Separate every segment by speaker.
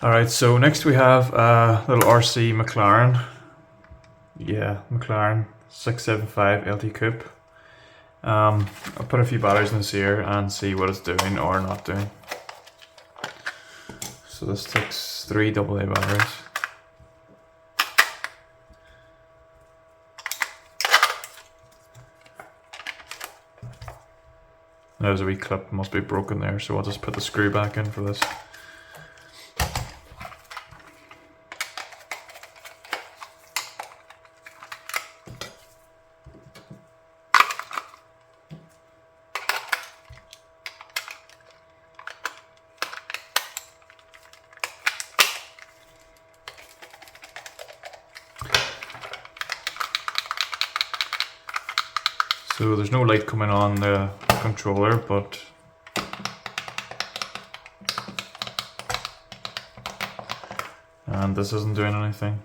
Speaker 1: Alright, so next we have a little RC McLaren. Yeah, McLaren 675 LT Coupe. I'll put a few batteries in this here and see what it's doing or not doing. So this takes 3 AA batteries. There's a wee clip, must be broken there, so I'll just put the screw back in for this. So there's no light coming on the controller, but and this isn't doing anything.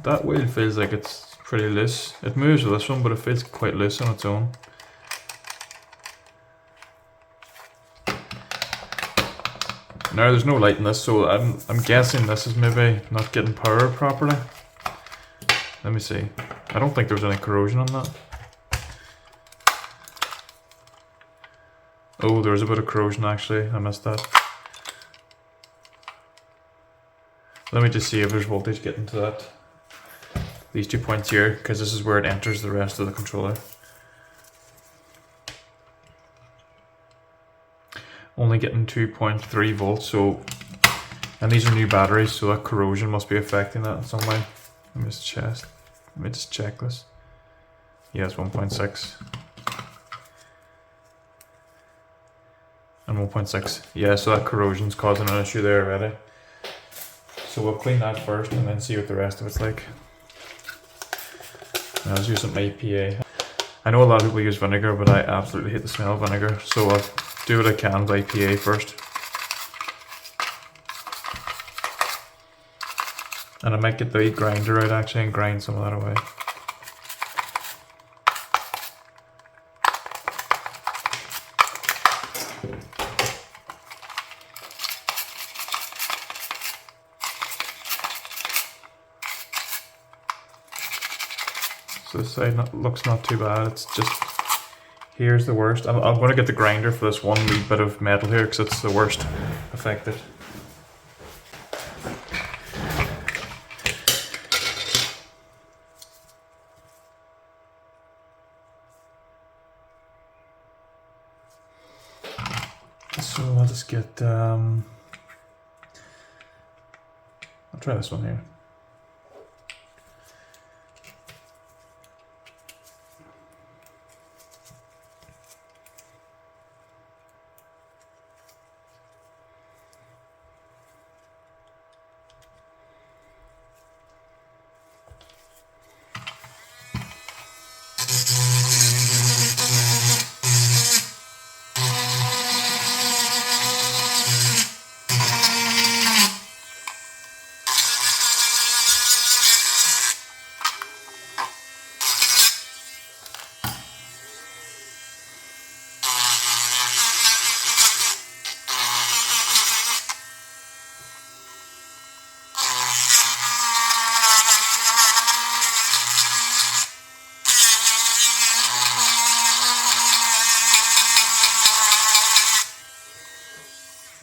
Speaker 1: That wheel feels like it's pretty loose. It moves with this one, but it feels quite loose on its own. Now there's no light in this, so I'm guessing this is maybe not getting power properly. Let me see. I don't think there was any corrosion on that. Oh, there's a bit of corrosion actually. I missed that. Let me just see if there's voltage getting to that. These 2 points here, because this is where it enters the rest of the controller. Only getting 2.3 volts, so, and these are new batteries, so that corrosion must be affecting that in some way. Let me just check this. Yeah, it's 1.6 and 1.6. Yeah, so that corrosion's causing an issue there already. So we'll clean that first and then see what the rest of it's like. Now let's use some IPA. I know a lot of people use vinegar, but I absolutely hate the smell of vinegar, so I'll do what I can with IPA first. And I might get the grinder out actually and grind some of that away. So this side looks not too bad, it's just, here's the worst. I'm going to get the grinder for this one wee bit of metal here because it's the worst affected. So I'll just get, I'll try this one here.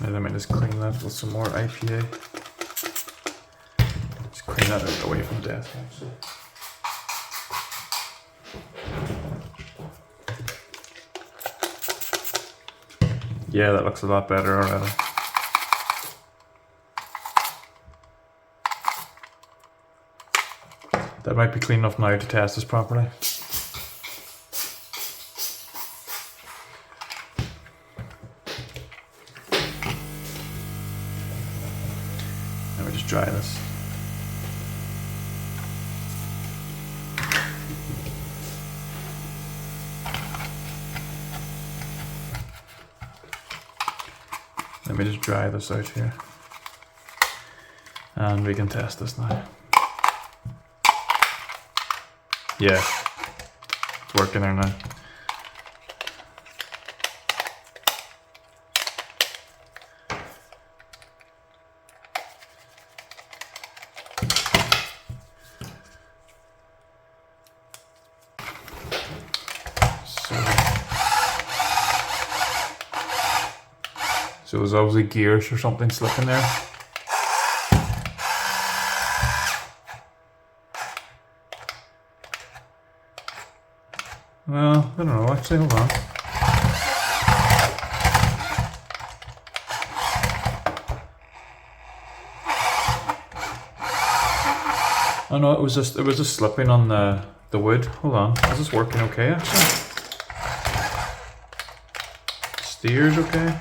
Speaker 1: And I might just clean that with some more IPA. Just clean that away from the desk actually. Yeah, that looks a lot better already. That might be clean enough now to test this properly. Let me just dry this. Let me just dry this out here. And we can test this now. Yeah, it's working there now. So there's obviously gears or something slipping there. Well, I don't know, actually, hold on. Oh no, it was just slipping on the wood. Hold on, is this working okay actually? Steer's okay.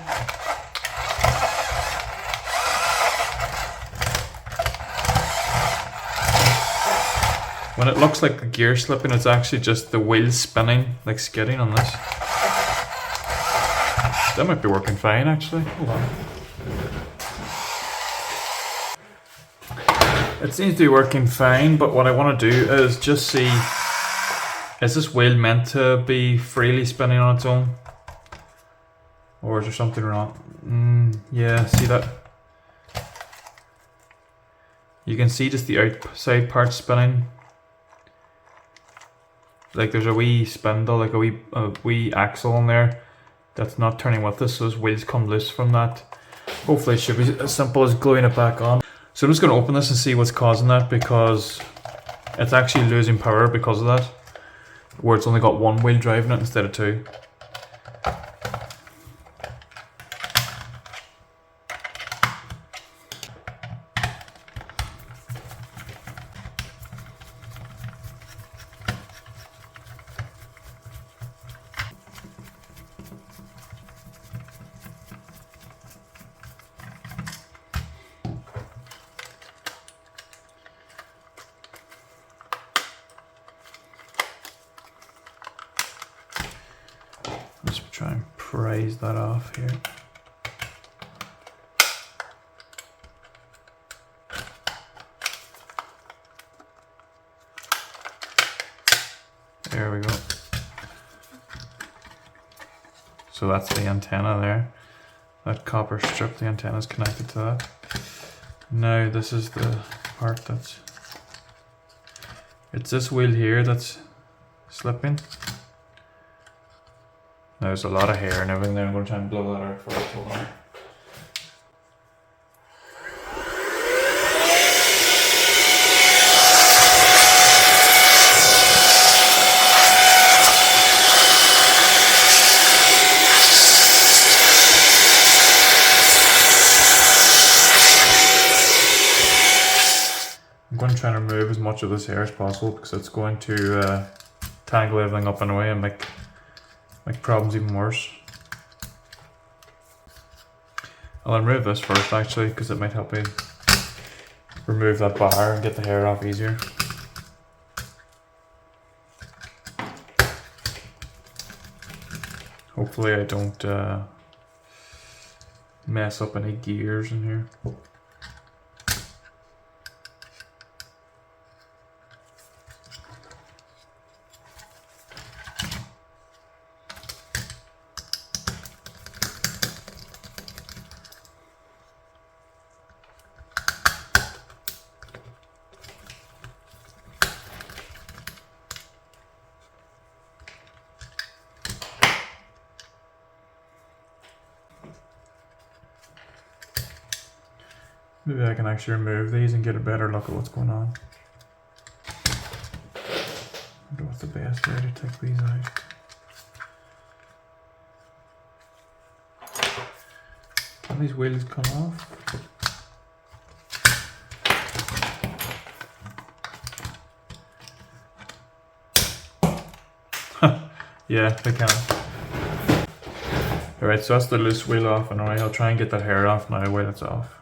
Speaker 1: When it looks like the gear slipping, it's actually just the wheels spinning, like skidding on this. That might be working fine actually. Hold on. It seems to be working fine, but what I want to do is just see, is this wheel meant to be freely spinning on its own? Or is there something wrong? Yeah, see that? You can see just the outside part spinning. Like there's a wee spindle, like a wee axle in there that's not turning with this, so those wheels come loose from that. Hopefully it should be as simple as gluing it back on. So I'm just going to open this and see what's causing that, because it's actually losing power because of that, where it's only got one wheel driving it instead of two. Let's try and prise that off here. There we go. So that's the antenna there. That copper strip, the antenna is connected to that. Now this is the part that's... It's this wheel here that's slipping. There's a lot of hair and everything there. I'm going to try and blow that out first. Hold on. I'm going to try and remove as much of this hair as possible, because it's going to tangle everything up in a way and make problems even worse. I'll remove this first actually, because it might help me remove that bar and get the hair off easier. Hopefully I don't mess up any gears in here. Maybe I can actually remove these and get a better look at what's going on. I wonder what's the best way to take these out. Can these wheels come off? Yeah, they can. Alright, so that's the loose wheel off, and I'll try and get that hair off now while it's off.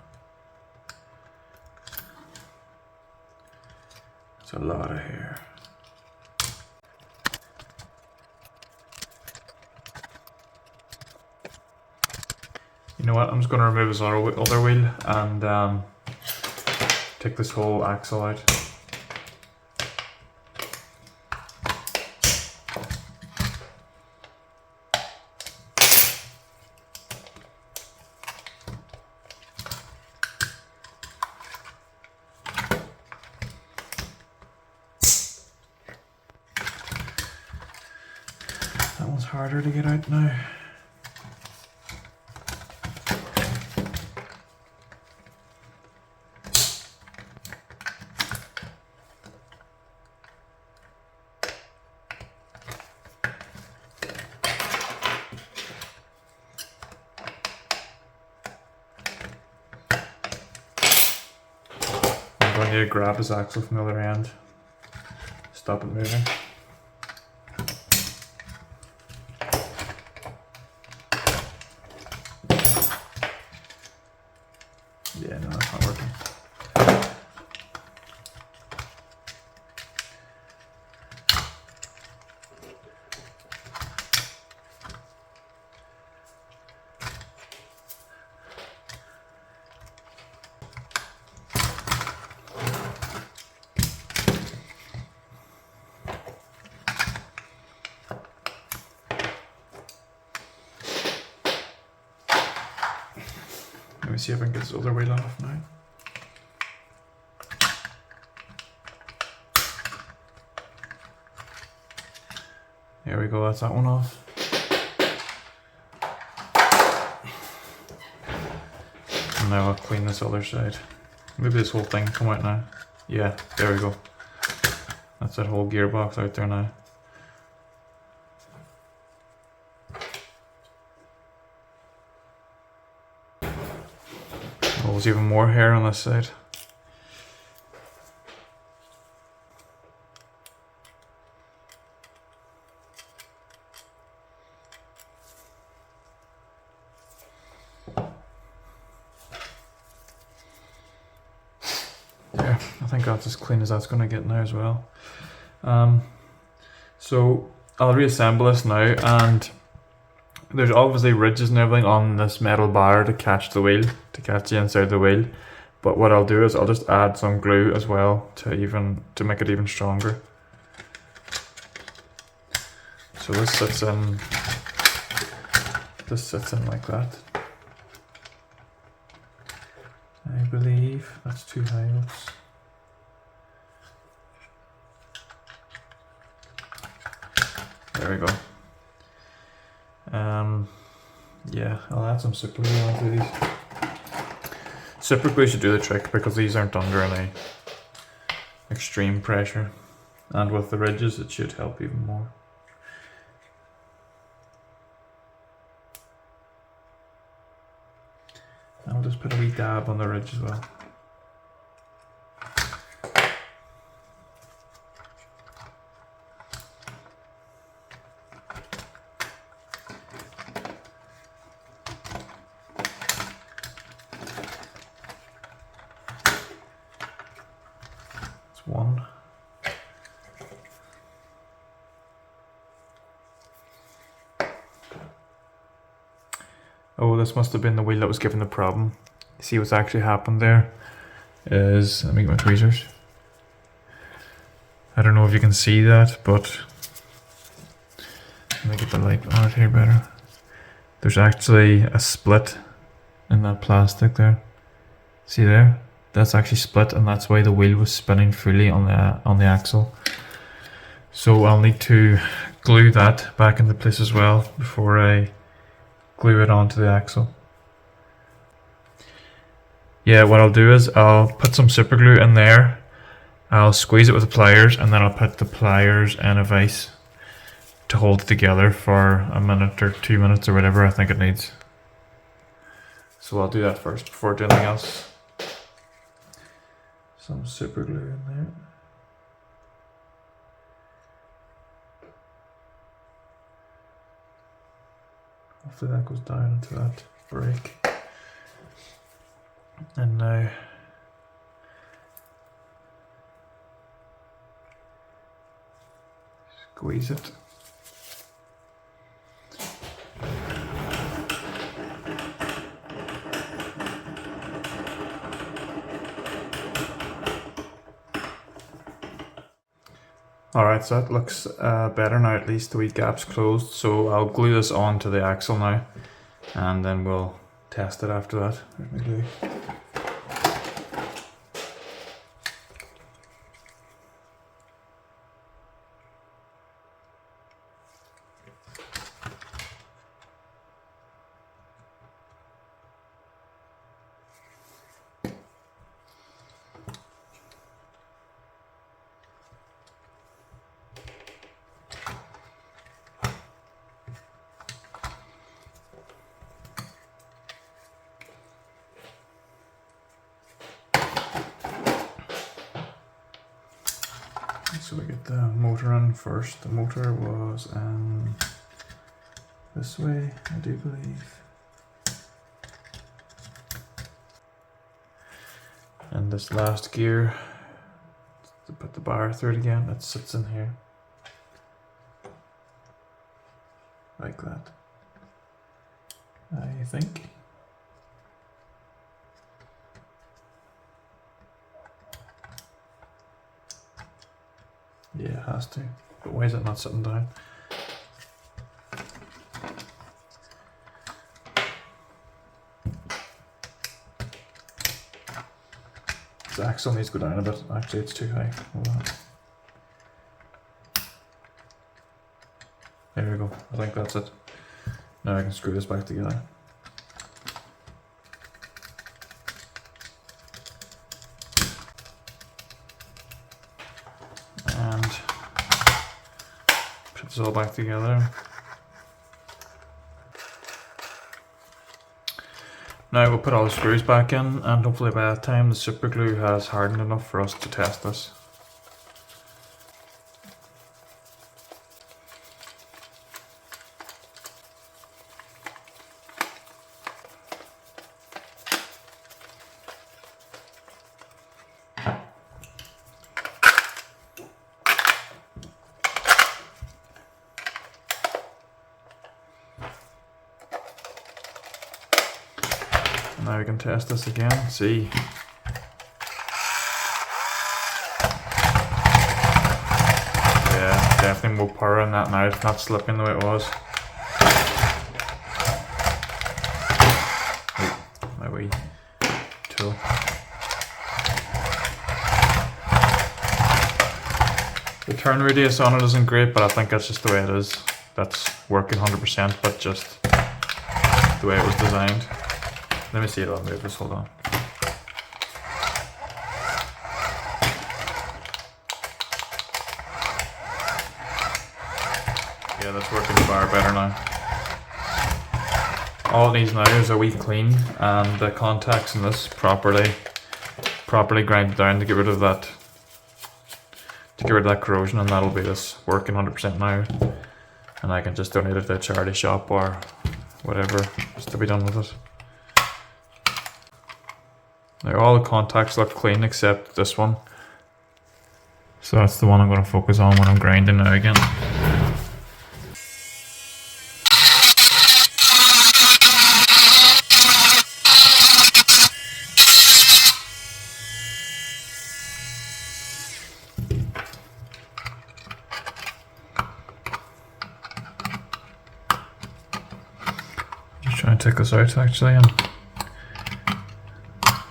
Speaker 1: It's a lot of hair. You know what, I'm just going to remove this other wheel and take this whole axle out. That one's harder to get out now. I need to grab his axle from the other end. Stop it moving. Yeah, no, that's not working. Let me see if I can get this other wheel off now. There we go, that's that one off. And now I'll clean this other side. Maybe this whole thing come out now. Yeah, there we go. That's that whole gearbox out there now. Oh, there's even more hair on this side. Yeah, I think that's as clean as that's going to get now as well. So I'll reassemble this now, and there's obviously ridges and everything on this metal bar to catch the wheel, to catch the inside of the wheel. But what I'll do is I'll just add some glue as well to make it even stronger. So this sits in like that. I believe that's too high. Oops. There we go. Yeah, I'll add some super glue onto these. Super glue should do the trick because these aren't under any extreme pressure, and with the ridges it should help even more. I'll just put a wee dab on the ridge as well. That's one. Oh, this must have been the wheel that was given the problem. See what's actually happened there is, let me get my tweezers. I don't know if you can see that, but let me get the light on it here better. There's actually a split in that plastic there. See there? That's actually split, and that's why the wheel was spinning fully on the axle. So I'll need to glue that back into place as well before I glue it onto the axle. Yeah, what I'll do is I'll put some super glue in there, I'll squeeze it with the pliers, and then I'll put the pliers in a vise to hold it together for a minute or 2 minutes or whatever I think it needs. So I'll do that first before doing anything else. Some super glue in there. Hopefully that goes down into that break. And now squeeze it. Alright, so that looks better now, at least the wee gap's closed. So I'll glue this onto the axle now, and then we'll test it after that. There's my glue. we get the motor in first. The motor was in this way, I do believe. And this last gear, to put the bar through it again, it sits in here. Like that, I think. Yeah, it has to. But why is it not sitting down? The axle needs to go down a bit. Actually, it's too high. Hold on. There we go. I think that's it. Now I can screw this back together. And put this all back together. Now we'll put all the screws back in, and hopefully by that time the super glue has hardened enough for us to test this. Now we can test this again, see. Yeah, definitely more power in that now, it's not slipping the way it was. Oh, my wee tool. The turn radius on it isn't great, but I think that's just the way it is. That's working 100%, but just the way it was designed. Let me see it on move this, hold on. Yeah, that's working the bar better now. All it needs now is a wee clean, and the contacts in this properly grind down to get rid of that corrosion, and that'll be this working 100% now. And I can just donate it to a charity shop or whatever, just to be done with it. Now all the contacts look clean except this one. So that's the one I'm going to focus on when I'm grinding now again. Just trying to take this out actually and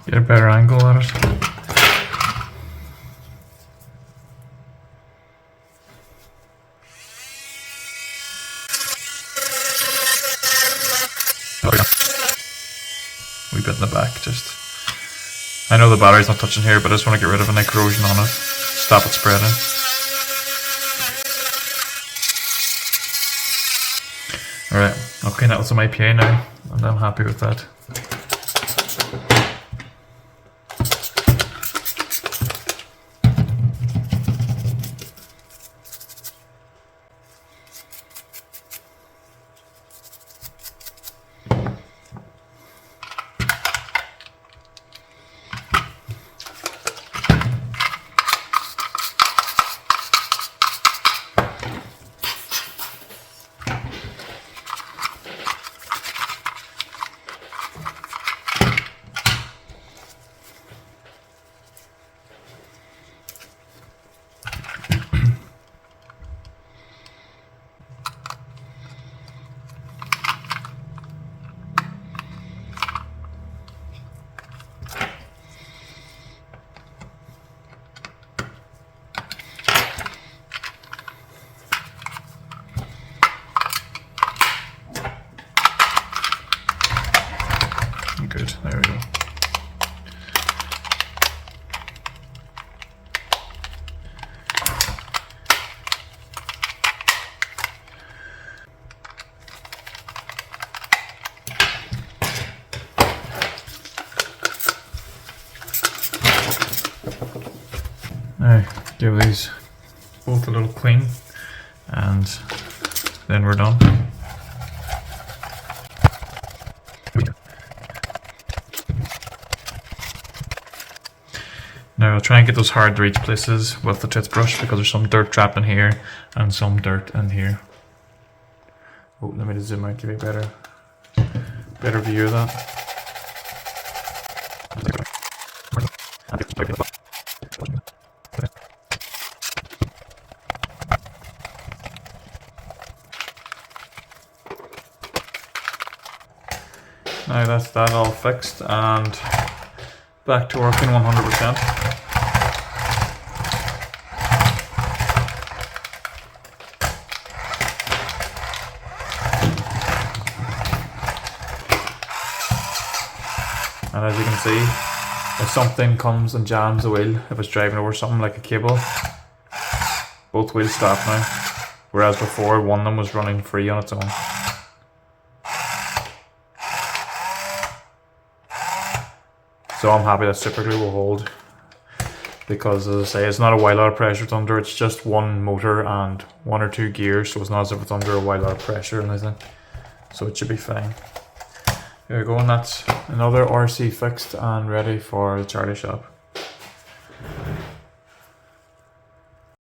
Speaker 1: get a better angle at it. Oh yeah. Wee bit in the back, just. I know the battery's not touching here, but I just want to get rid of any corrosion on it. Stop it spreading. Alright, I'll clean out with some IPA now, and I'm happy with that. Good, there we go. Now, give these both a little clean, and then we're done. Now I'll try and get those hard to reach places with the toothbrush brush because there's some dirt trapped in here and some dirt in here. Oh, let me just zoom out, give you a better view of that. Now that's that all fixed and back to working 100%. And as you can see, if something comes and jams the wheel, if it's driving over something like a cable, both wheels stop now. Whereas before, one of them was running free on its own. So I'm happy that super glue will hold, because as I say, it's not a wild lot of pressure it's under, it's just one motor and 1 or 2 gears, so it's not as if it's under a wild lot of pressure or anything. So it should be fine. There we go, and that's another RC fixed and ready for the charity shop.